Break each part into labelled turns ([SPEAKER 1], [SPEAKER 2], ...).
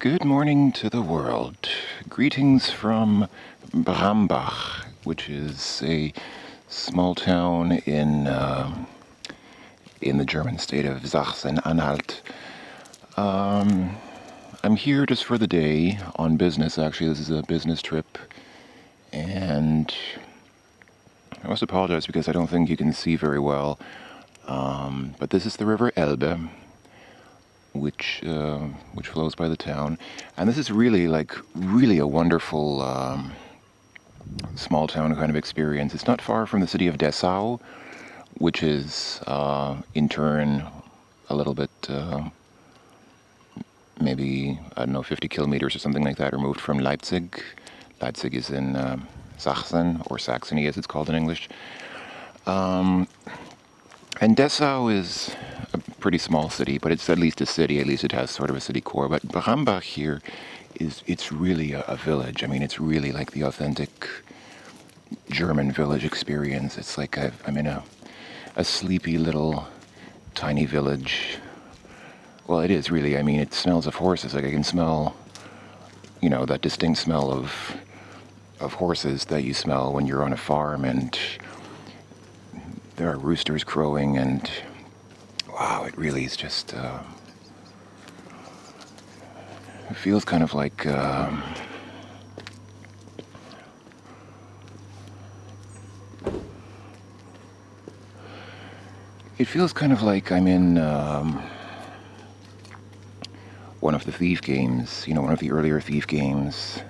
[SPEAKER 1] Good morning to the world. Greetings from Brambach, which is a small town in the German state of Sachsen-Anhalt. I'm here just for the day on business. Actually, this is a business trip, and I must apologize because I don't think you can see very well. But this is the river Elbe, which flows by the town, and this is really a wonderful small town kind of experience. It's not far from the city of Dessau, which is in turn a little bit maybe, I don't know, 50 kilometers or something like that removed from Leipzig. Leipzig is in Sachsen, or Saxony as it's called in English. And Dessau is a pretty small city, but it's at least a city. At least it has sort of a city core. But Brambach here it's really a village. I mean, it's really like the authentic German village experience. It's like I'm in a sleepy little tiny village. Well, it is really. I mean, it smells of horses. Like I can smell, that distinct smell of horses that you smell when you're on a farm, and there are roosters crowing, and wow, it really is just, it feels kind of like, I'm in one of the Thief games, one of the earlier Thief games,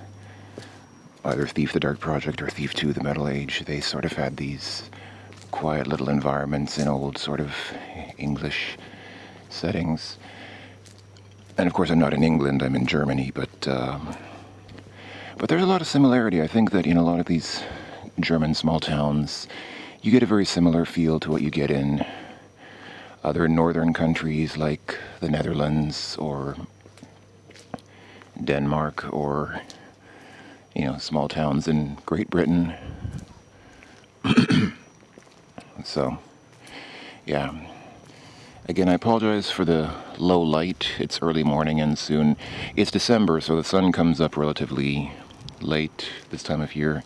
[SPEAKER 1] either Thief the Dark Project or Thief 2 the Metal Age. They sort of had these quiet little environments in old sort of English settings. And of course I'm not in England, I'm in Germany, but there's a lot of similarity. I think that in a lot of these German small towns you get a very similar feel to what you get in other northern countries like the Netherlands or Denmark, or small towns in Great Britain. So, yeah. Again, I apologize for the low light. It's early morning and soon. It's December, so the sun comes up relatively late this time of year.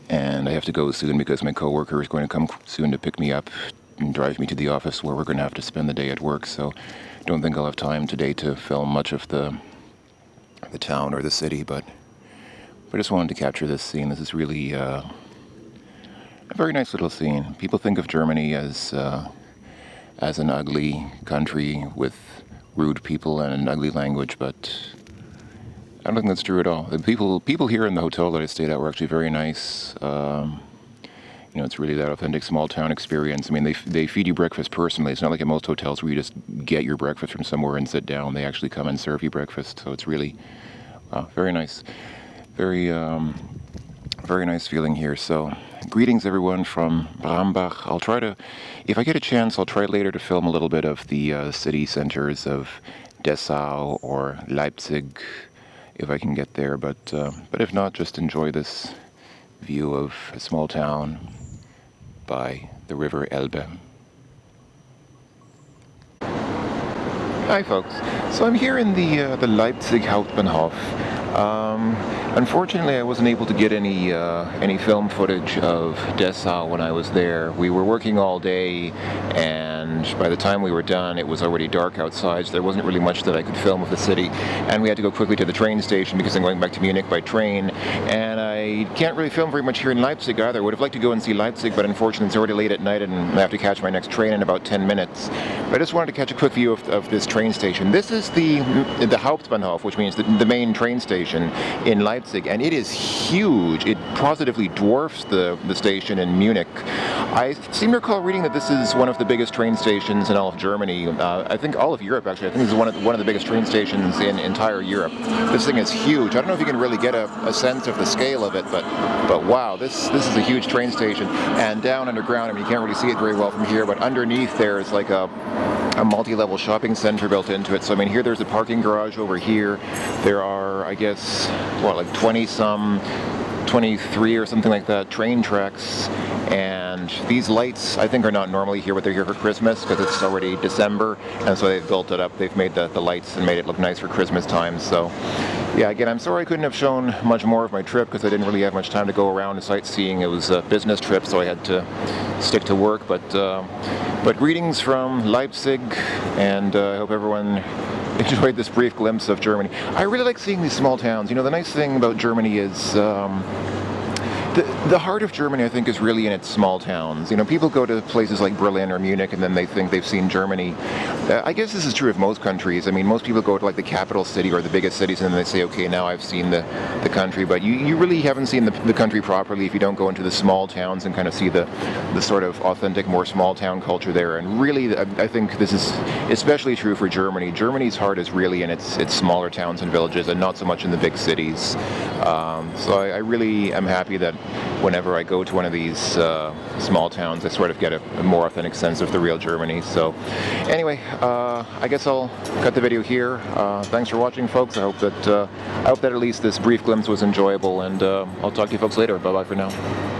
[SPEAKER 1] And I have to go soon because my coworker is going to come soon to pick me up and drive me to the office where we're going to have to spend the day at work. So I don't think I'll have time today to film much of the town or the city, but I just wanted to capture this scene. This is really a very nice little scene. People think of Germany as an ugly country with rude people and an ugly language, but I don't think that's true at all. The people here in the hotel that I stayed at were actually very nice. It's really that authentic small town experience. I mean, they feed you breakfast personally. It's not like at most hotels where you just get your breakfast from somewhere and sit down. They actually come and serve you breakfast. So it's really very nice. Very nice feeling here. So greetings everyone from Brambach. I'll try to, if I get a chance, I'll try later to film a little bit of the city centers of Dessau or Leipzig, if I can get there. But if not, just enjoy this view of a small town by the river Elbe. Hi folks. So I'm here in the Leipzig Hauptbahnhof. Unfortunately, I wasn't able to get any film footage of Dessau when I was there. We were working all day, and by the time we were done, it was already dark outside, so there wasn't really much that I could film of the city. And we had to go quickly to the train station because I'm going back to Munich by train. And I can't really film very much here in Leipzig either. I would have liked to go and see Leipzig, but unfortunately it's already late at night and I have to catch my next train in about 10 minutes. But I just wanted to catch a quick view of this train station. This is the Hauptbahnhof, which means the main train station in Leipzig, and it is huge. It positively dwarfs the station in Munich. I seem to recall reading that this is one of the biggest train stations in all of Germany. I think all of Europe, actually. I think this is one of the biggest train stations in entire Europe. This thing is huge. I don't know if you can really get a sense of the scale of it, but wow, this is a huge train station. And down underground, I mean, you can't really see it very well from here, but underneath there is like a multi-level shopping center built into it. So I mean, there's a parking garage over here. There are, I guess, like 20-some 23 or something like that train tracks, and and these lights I think are not normally here, but they're here for Christmas because it's already December, and so they've built it up. They've made the lights and made it look nice for Christmas time. So yeah, again, I'm sorry I couldn't have shown much more of my trip because I didn't really have much time to go around and sightseeing. It was a business trip, so I had to stick to work. But greetings from Leipzig, and I hope everyone enjoyed this brief glimpse of Germany. I really like seeing these small towns. You know, the nice thing about Germany is the heart of Germany, I think, is really in its small towns. You know, people go to places like Berlin or Munich and then they think they've seen Germany. I guess this is true of most countries. I mean, most people go to like the capital city or the biggest cities and then they say, okay, now I've seen the country. But you really haven't seen the country properly if you don't go into the small towns and kind of see the sort of authentic, more small town culture there. And really, I think this is especially true for Germany. Germany's heart is really in its smaller towns and villages and not so much in the big cities. So I really am happy that whenever I go to one of these small towns, I sort of get a more authentic sense of the real Germany. So anyway, I guess I'll cut the video here. Thanks for watching, folks. I hope that at least this brief glimpse was enjoyable, and I'll talk to you folks later. Bye-bye for now.